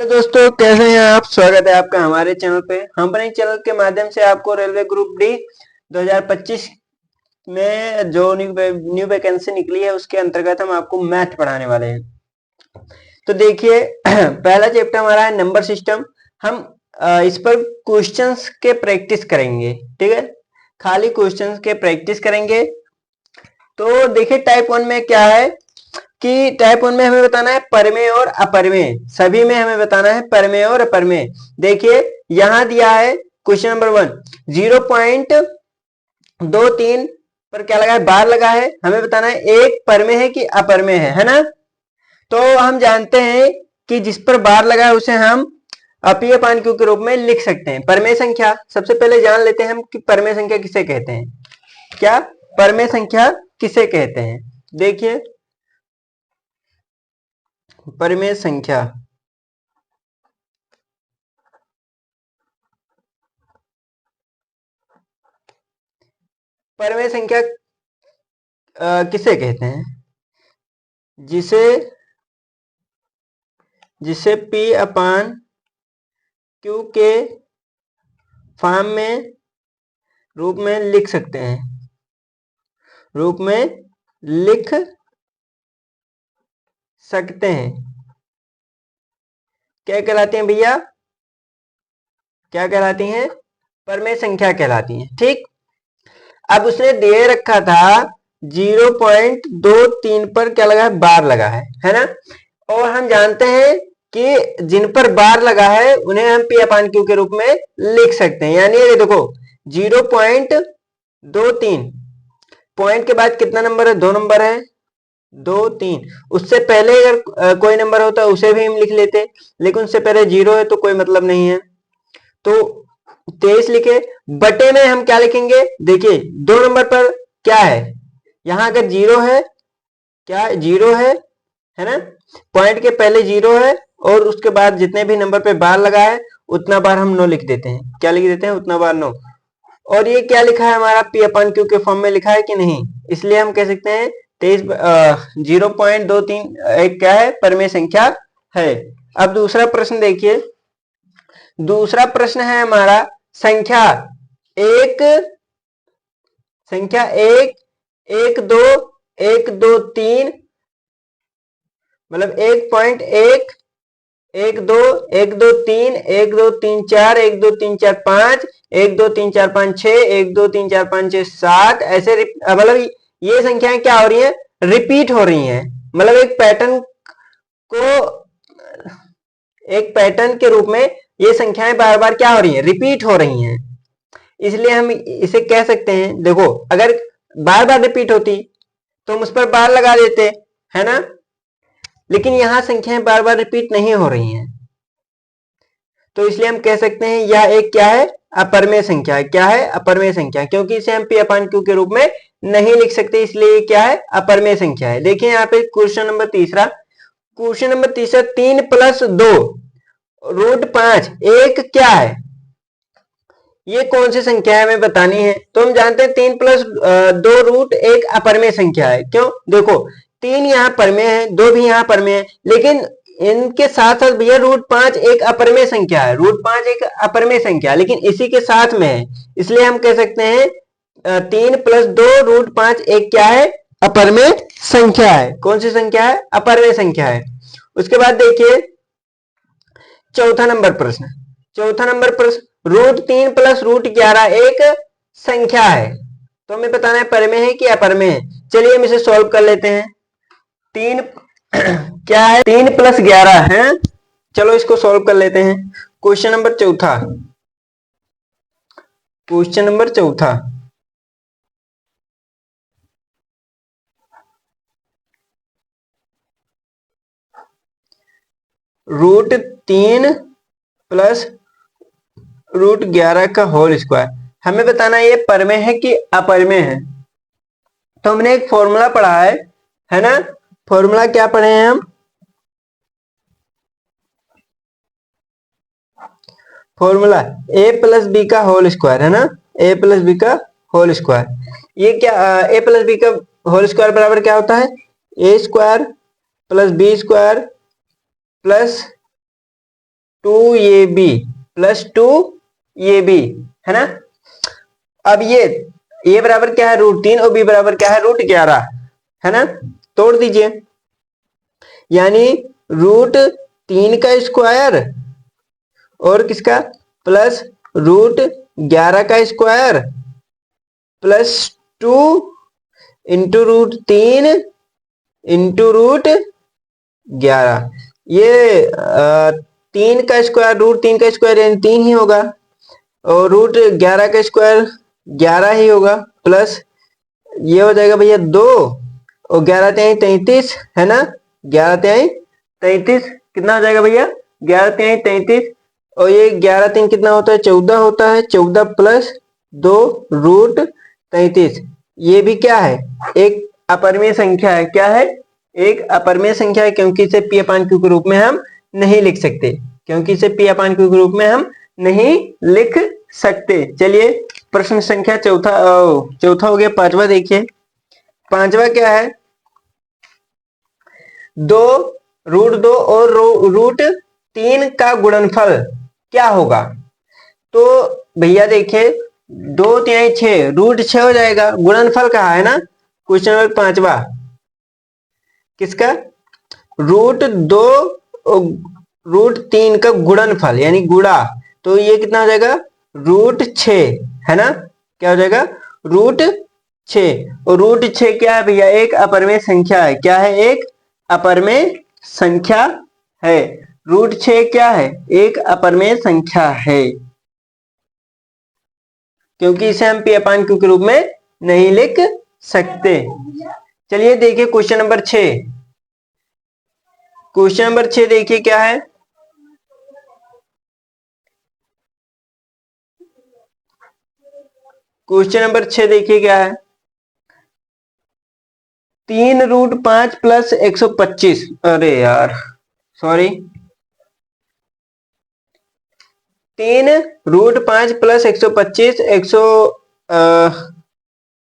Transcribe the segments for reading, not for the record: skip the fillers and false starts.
Hello दोस्तों, कैसे हैं आप। स्वागत है आपका हमारे चैनल पे। हम अपने चैनल के माध्यम से आपको रेलवे ग्रुप डी 2025 में जो न्यू वैकेंसी निकली है उसके अंतर्गत हम आपको मैथ पढ़ाने वाले हैं। तो देखिए पहला चैप्टर हमारा है नंबर सिस्टम। हम इस पर क्वेश्चंस के प्रैक्टिस करेंगे, ठीक है। खाली क्वेश्चंस के प्रैक्टिस करेंगे। तो देखिए टाइप 1 में क्या है कि टाइप 1 में हमें बताना है परमेय और अपरमेय। सभी में हमें बताना है परमेय और अपरमेय। देखिए यहां दिया है क्वेश्चन नंबर 1 0.23 पर क्या लगा है, बार लगा है। हमें बताना है एक परमेय है कि अपरमेय है ना। तो हम जानते हैं कि जिस पर बार लगा है उसे हम अपीय अपान क्यू के रूप में लिख सकते हैं। परमेय संख्या सबसे पहले जान लेते हैं हम कि परमेय संख्या किसे कहते हैं। क्या परमेय संख्या किसे कहते हैं? देखिए परमेय संख्या परमेय संख्या किसे कहते हैं? जिसे जिसे P अपान Q के फॉर्म में रूप में लिख सकते हैं, रूप में लिख सकते हैं। क्या कहलाती हैं भैया? क्या कहलाती हैं? परमेय संख्या कहलाती हैं, ठीक। अब उसने दे रखा था 0.23 पर क्या लगा है, बार लगा है ना। और हम जानते हैं कि जिन पर बार लगा है उन्हें हम P अपान Q के रूप में लिख सकते हैं। यानी ये देखो 0.23 पॉइंट के बाद कितना नंबर है, 2 नंबर है, 2 3। उससे पहले अगर कोई नंबर होता उसे भी हम लिख लेते, लेकिन उससे पहले 0 है तो कोई मतलब नहीं है। तो 23 लिखे, बटे में हम क्या लिखेंगे? देखिए 2 नंबर पर क्या है, यहां अगर 0 है, क्या 0 है ना। पॉइंट के पहले 0 है और उसके बाद जितने भी नंबर पे बार लगा है उतना बार हम 9 लिख देते हैं। क्या लिख देते हैं? उतना बार 9। और ये क्या लिखा है हमारा, P अपान Q के फॉर्म में लिखा है कि नहीं, इसलिए हम कह सकते हैं 0.23 एक क्या है, परमेय संख्या है। अब दूसरा प्रश्न देखिए। दूसरा प्रश्न है हमारा संख्या एक, संख्या एक, 1 2 1 2 3, मतलब 1.1 1 2 1 2 3 1 2 3 4 1 2 3 4 5 1 2 3 4 5 6 1 2 3 4 5 6 7 ऐसे मतलब ये संख्याएं क्या हो रही हैं, रिपीट हो रही हैं। मतलब एक पैटर्न को, एक पैटर्न के रूप में ये संख्याएं बार बार क्या हो रही हैं, रिपीट हो रही हैं। इसलिए हम इसे कह सकते हैं, देखो अगर बार बार रिपीट होती तो हम उस पर बार लगा देते, है ना। लेकिन यहां संख्याएं बार बार रिपीट नहीं हो रही हैं, तो इसलिए हम कह सकते हैं यह एक क्या है, अपरमेय संख्या है। क्या है? अपरमेय संख्या, क्योंकि इसे हम P अपान Q के रूप में नहीं लिख सकते, इसलिए क्या है, अपरमेय संख्या है। देखिए यहाँ पे क्वेश्चन नंबर तीसरा, क्वेश्चन नंबर तीसरा 3 + 2 √5 एक क्या है, ये कौन सी संख्या है हमें बतानी है। तो हम जानते हैं 3 + 2 रूट एक अपरमेय संख्या है। क्यों? देखो 3 यहाँ परमेय है, 2 भी यहाँ परमेय है, लेकिन इनके साथ साथ भैया √5 एक अपरमेय संख्या है। √5 एक अपरमेय संख्या लेकिन इसी के साथ में है, इसलिए हम कह सकते हैं 3 + 2 √5 एक क्या है, अपरमेय संख्या है। कौन सी संख्या है? अपरमेय संख्या है। उसके बाद देखिए चौथा नंबर प्रश्न, चौथा नंबर प्रश्न √3 + √11 एक संख्या है। तो हमें बताना है परमेय है कि अपरमेय है। चलिए हम इसे सॉल्व कर लेते हैं। 3 क्या है, 3 + 11 है। चलो इसको सॉल्व कर लेते हैं। क्वेश्चन नंबर चौथा, क्वेश्चन नंबर चौथा √3 + √11 का होल स्क्वायर। हमें बताना है ये परमेय है कि अपरमेय है। तो हमने एक फॉर्मूला पढ़ा है ना। फॉर्मूला क्या पढ़े हैं हम? फॉर्मूला a + b का होल स्क्वायर, है ना। a + b का होल स्क्वायर, ये क्या a + b का होल स्क्वायर बराबर क्या होता है, a² + b² + 2ab plus 2ab, है ना। अब ये बराबर क्या है, √3 और b बराबर क्या है, √11, है ना। तोड़ दीजिए, यानी √3 का स्क्वायर और किसका प्लस √11 का स्क्वायर प्लस 2 इंटू √3 इंटू √11। ये 3 का स्क्वायर, √3 का स्क्वायर यानी 3 ही होगा, और √11 का स्क्वायर 11 ही होगा, प्लस ये हो जाएगा भैया 2 और 11 तिहाई 33, है ना। 11 तिहाई 33 कितना हो जाएगा भैया, 11 तिहाई 33, और ये 11 3 कितना होता है, 14 होता है, 14 प्लस 2 √33। ये भी क्या है, एक अपरिमेय संख्या है। क्या है, एक अपरिमेय संख्या है, क्योंकि इसे p/q के रूप में हम नहीं लिख सकते, क्योंकि इसे p/q के रूप में हम नहीं लिख सकते। चलिए प्रश्न संख्या चौथा हो गया, पांचवा देखिए। पांचवा क्या है, 2 √2 और √3 का गुणनफल क्या होगा। तो भैया देखिए 2 तिहाई 6, √6 हो जाएगा, गुणनफल कहा है ना। क्वेश्चन नंबर पांचवा किसका, √2 √3 का गुणनफल यानी गुणा, तो ये कितना हो जाएगा, √6, है ना। क्या हो जाएगा, √6, और √6 क्या है भैया, एक अपरिमेय संख्या है। क्या है, एक अपरिमेय संख्या है। √6 क्या है, एक अपरिमेय संख्या है, क्योंकि इसे हम p/q के रूप में नहीं लिख सकते। चलिए देखिए क्वेश्चन नंबर 6। क्वेश्चन नंबर 6 देखिए क्या है, क्वेश्चन नंबर 6 देखिए क्या है, 3√5 प्लस 125, अरे यार सॉरी, 3√5 प्लस 125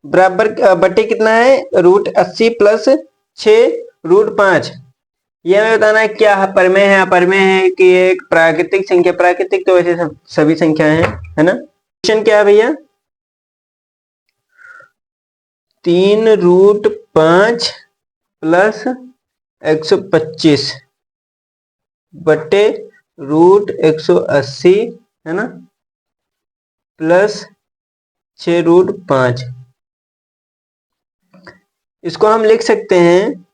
बराबर बटे कितना है, √80 प्लस 6√5। ये हमें बताना है क्या है, परमेय है अपरमेय है कि एक प्राकृतिक संख्या। प्राकृतिक तो वैसे सभी संख्याएं हैं, है ना। क्वेश्चन क्या है भैया, 3√5 प्लस 125 बटे √180, है ना, प्लस 6√5। इसको हम लिख सकते हैं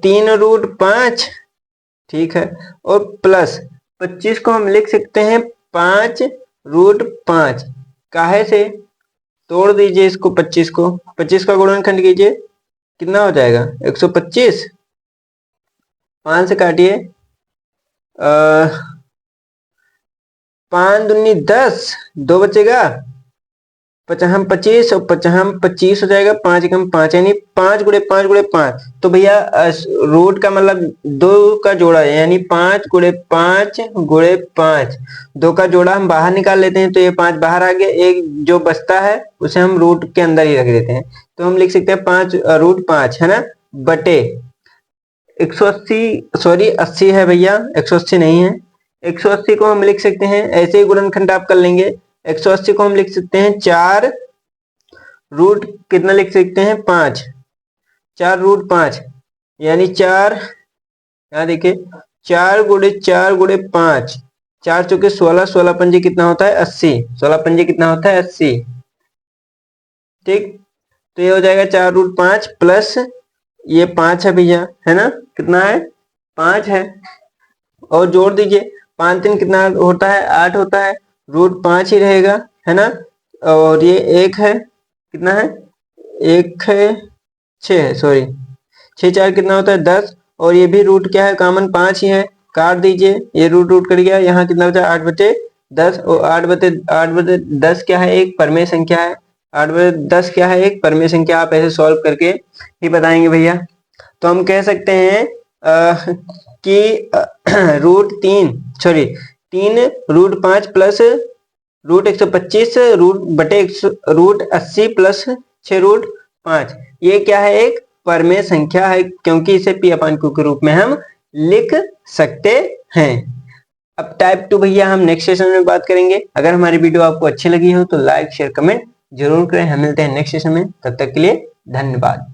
3√5, ठीक है, और प्लस 25 को हम लिख सकते हैं 5√5। काहे से, तोड़ दीजिए इसको, 25 को, 25 का गुणनखंड कीजिए, कितना हो जाएगा, 125, 5 से काटिए, 5 दूनी 10, 2 बचेगा, 5 25 और 5 25 हो जाएगा, 5 एकम 5 यानी 5 गुणे 5 गुणे 5। तो भैया रूट का मतलब 2 का जोड़ा है, यानी 5 गुणे 5 गुणे 5, 2 का जोड़ा हम बाहर निकाल लेते हैं, तो ये 5 बाहर आ गया, एक जो बचता है उसे हम रूट के अंदर ही रख देते हैं। तो हम लिख सकते हैं 5√5, है ना, बटे 180, सॉरी 80 है भैया, 180 नहीं है। 180 को हम लिख सकते हैं, ऐसे ही गुणनखंड आप कर लेंगे, 180 को हम लिख सकते हैं 4 रूट कितना लिख सकते हैं, 5, 4√5 यानी 4, यहाँ देखिए 4 गुणे 4 गुणे 5, 4 चौके 16, 16 पंजे कितना होता है 80, 16 पंजे कितना होता है 80, ठीक। तो ये हो जाएगा 4√5 प्लस ये 5 है भैया, है ना, कितना है 5 है, और जोड़ दीजिए, 5 3 कितना होता है 8 होता है, √5 ही रहेगा, है ना, और ये 1 है, कितना है 1 है 6 है, सॉरी 6 4 कितना होता है 10, और ये भी रूट क्या है कॉमन 5 ही है, काट दीजिए, ये रूट रूट कट गया, यहाँ कितना बचा 8/10, और 8/10 क्या है, एक परमेय संख्या है, 8/10 क्या है, एक परमेय संख्या। आप ऐसे सॉल्व करके ही बताएंगे भैया। तो हम कह सकते हैं कि √5 प्लस √125 √80 प्लस 6√5, ये क्या है, एक परमेय संख्या है, क्योंकि इसे p/q के रूप में हम लिख सकते हैं। अब टाइप 2 भैया हम नेक्स्ट सेशन में बात करेंगे। अगर हमारी वीडियो आपको अच्छी लगी हो तो लाइक शेयर कमेंट जरूर करें। हम मिलते हैं नेक्स्ट सेशन में, तब तक के लिए धन्यवाद।